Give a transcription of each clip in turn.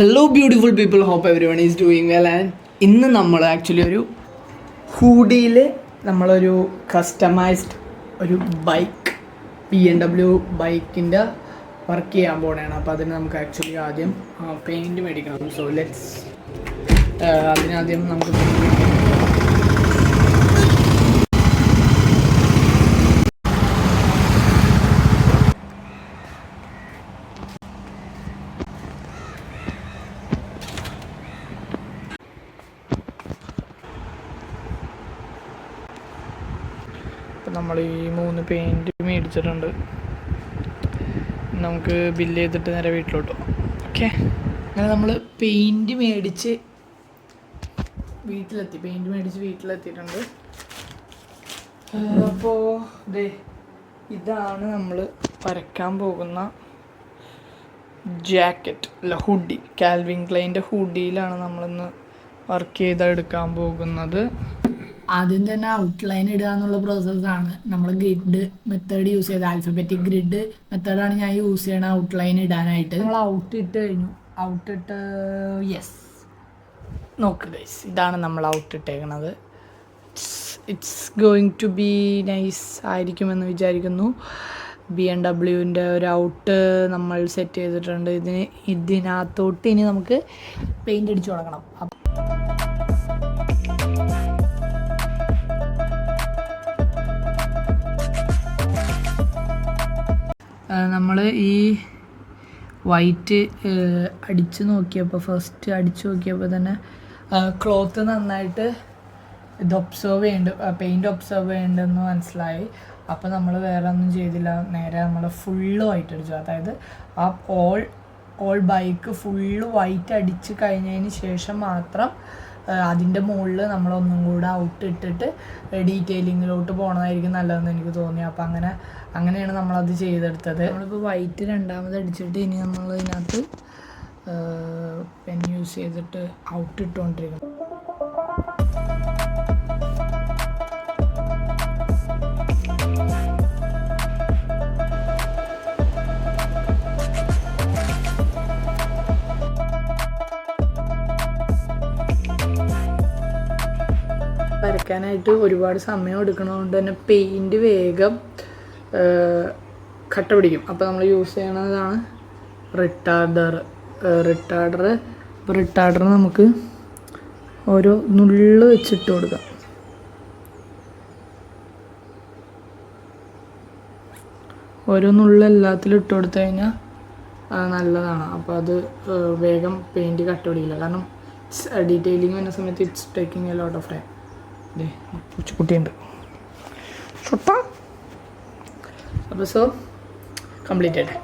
Hello beautiful people, hope everyone is doing well. And ഇന്ന് നമ്മൾ actually ഒരു ഹൂഡിയിൽ നമ്മളൊരു കസ്റ്റമൈസ്ഡ് ഒരു ബൈക്ക് BMW ബൈക്കിൻ്റെ വർക്ക് ചെയ്യാൻ പോകണതാണ്. അപ്പോൾ അതിന് നമുക്ക് ആക്ച്വലി ആദ്യം പെയിൻറ്റ് മേടിക്കണം. സോ ലെറ്റ്സ് അതിനാദ്യം നമുക്ക് നമ്മൾ ഈ 3 പെയിൻറ്റ് മേടിച്ചിട്ടുണ്ട്. നമുക്ക് ബില്ല് ചെയ്തിട്ട് നേരെ വീട്ടിലോട്ട് പോകാം. ഓക്കെ, അങ്ങനെ നമ്മൾ പെയിൻറ്റ് മേടിച്ച് വീട്ടിലെത്തിയിട്ടുണ്ട്. അപ്പോൾ ഇതാണ് നമ്മൾ വരയ്ക്കാൻ പോകുന്ന ജാക്കറ്റ്, അല്ല ഹുഡി. കാൽവിൻ ക്ലൈൻ്റെ ഹുഡിയിലാണ് നമ്മളിന്ന് വർക്ക് ചെയ്തെടുക്കാൻ പോകുന്നത്. ആദ്യം തന്നെ ഔട്ട്ലൈൻ ഇടുക എന്നുള്ള പ്രോസസ്സാണ്. നമ്മൾ ഗ്രിഡ് മെത്തേഡ് യൂസ് ചെയ്ത് ആൽഫബറ്റിക് ഗ്രിഡ് മെത്തേഡാണ് ഞാൻ യൂസ് ചെയ്യണ ഔട്ട്ലൈൻ ഇടാനായിട്ട്. നമ്മൾ ഔട്ടിട്ട് കഴിഞ്ഞു. യെസ്, നോക്ക് ഗൈസ്, ഇതാണ് നമ്മൾ ഔട്ടിട്ടേക്കണത്. It's going to be nice ആയിരിക്കുമെന്ന് വിചാരിക്കുന്നു. BMW ഒരു ഔട്ട് നമ്മൾ സെറ്റ് ചെയ്തിട്ടുണ്ട്. ഇതിനകത്തോട്ട് ഇനി നമുക്ക് പെയിൻ്റ് അടിച്ചു തുടങ്ങണം. നമ്മൾ ഈ വൈറ്റ് ഫസ്റ്റ് അടിച്ചു നോക്കിയപ്പോൾ തന്നെ ക്ലോത്ത് നന്നായിട്ട് പെയിൻറ്റ് ഒബ്സർവ് ചെയ്യേണ്ടെന്ന് മനസ്സിലായി. അപ്പോൾ നമ്മൾ വേറെ ഒന്നും ചെയ്തില്ല, നേരെ നമ്മൾ ഫുള്ള് വൈറ്റ് അടിച്ചു. അതായത് ആ ഓൾ ബൈക്ക് ഫുള്ള് വൈറ്റ് അടിച്ച് കഴിഞ്ഞതിന് ശേഷം മാത്രം അതിൻ്റെ മുകളിൽ നമ്മളൊന്നും കൂടെ ഔട്ട് ഇട്ടിട്ട് ഡീറ്റെയിലിങ്ങിലോട്ട് പോകണമായിരിക്കും നല്ലതെന്ന് എനിക്ക് തോന്നി. അപ്പോൾ അങ്ങനെയാണ് നമ്മളത് ചെയ്തെടുത്തത്. നമ്മളിപ്പോൾ വൈറ്റ് രണ്ടാമത് അടിച്ചിട്ട് ഇനി നമ്മൾ ഇതിനകത്ത് പെൻ യൂസ് ചെയ്തിട്ട് ഔട്ട് ഇട്ടുകൊണ്ടിരിക്കണം. വരയ്ക്കാനായിട്ട് ഒരുപാട് സമയം എടുക്കണതുകൊണ്ട് തന്നെ പെയിൻറ്റ് വേഗം കട്ട പിടിക്കും. അപ്പോൾ നമ്മൾ യൂസ് ചെയ്യണതാണ് റിട്ടാർഡർ. റിട്ടാർഡർ നമുക്ക് ഓരോ നുള്ള് വെച്ചിട്ട് കൊടുക്കാം. ഓരോ നുള്ള് എല്ലാത്തിലും ഇട്ട് കൊടുത്തു കഴിഞ്ഞാൽ നല്ലതാണ്. അപ്പോൾ അത് വേഗം പെയിൻറ്റ് കട്ട പിടിക്കില്ല. കാരണം ഡീറ്റെയിലിങ് വരുന്ന സമയത്ത് it's taking a lot of time. പൂച്ചക്കുട്ടിയുണ്ട്. അപ്പോൾ സോ കംപ്ലീറ്റ് ആയിട്ട്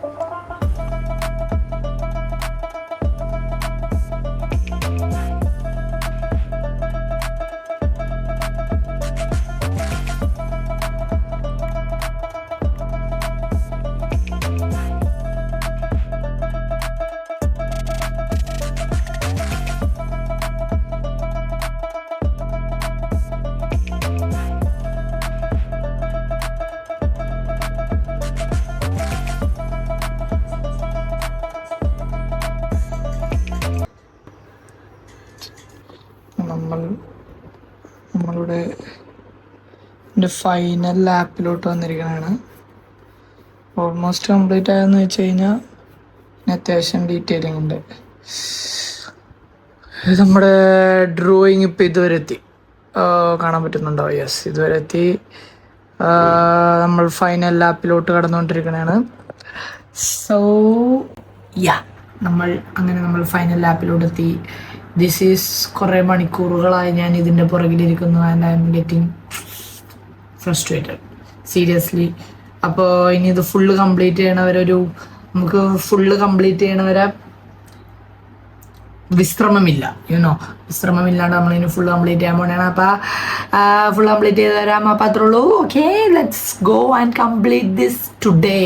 നമ്മളുടെ ഫൈനൽ ലാപ്പിലോട്ട് വന്നിരിക്കണതാണ്. ഓൾമോസ്റ്റ് കംപ്ലീറ്റ് ആയെന്ന് വെച്ച് കഴിഞ്ഞാൽ അത്യാവശ്യം ഡീറ്റെയിലിംഗ് ഉണ്ട്. നമ്മുടെ ഡ്രോയിങ് ഇപ്പം ഇതുവരെ എത്തി, കാണാൻ പറ്റുന്നുണ്ടോ? യെസ്, ഇതുവരെ എത്തി. നമ്മൾ ഫൈനൽ ലാപ്പിലോട്ട് കടന്നുകൊണ്ടിരിക്കണതാണ്. സോ നമ്മൾ ഫൈനൽ ലാപ്പിലോട്ട് എത്തി. ദിസ് ഈസ് കുറേ മണിക്കൂറുകളായി ഞാൻ ഇതിൻ്റെ പുറകിലിരിക്കുന്നു. And I'm getting frustrated, seriously. അപ്പോൾ ഇനി ഇത് ഫുള്ള് കംപ്ലീറ്റ് നമുക്ക് ഫുള്ള് കംപ്ലീറ്റ് ചെയ്യണവരെ വിശ്രമമില്ല. വിശ്രമമില്ലാണ്ട് നമ്മളിനി ഫുൾ കംപ്ലീറ്റ് ചെയ്യാൻ പോകണതാണ്. അപ്പോൾ ഫുൾ കംപ്ലീറ്റ് ചെയ്ത് തരാം. അപ്പോൾ അത്രേ ഉള്ളൂ. Okay, let's go and complete this today.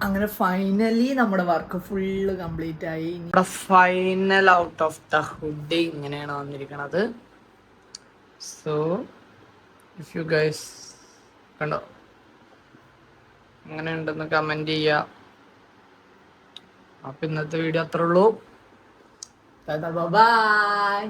അങ്ങനെ ഫൈനലി നമ്മുടെ വർക്ക് ഫുള്ള് കംപ്ലീറ്റ് ആയി. നമ്മുടെ final out of the hoodie ഇങ്ങനെയാണ് വന്നിരിക്കണത്. സോ ഇഫ് യു ഗൈസ് കണ്ടോ അങ്ങനെ ഉണ്ടെന്ന് കമന്റ് ചെയ്യുക. അപ്പൊ ഇന്നത്തെ വീഡിയോ അത്രേ ഉള്ളൂ. ബൈ.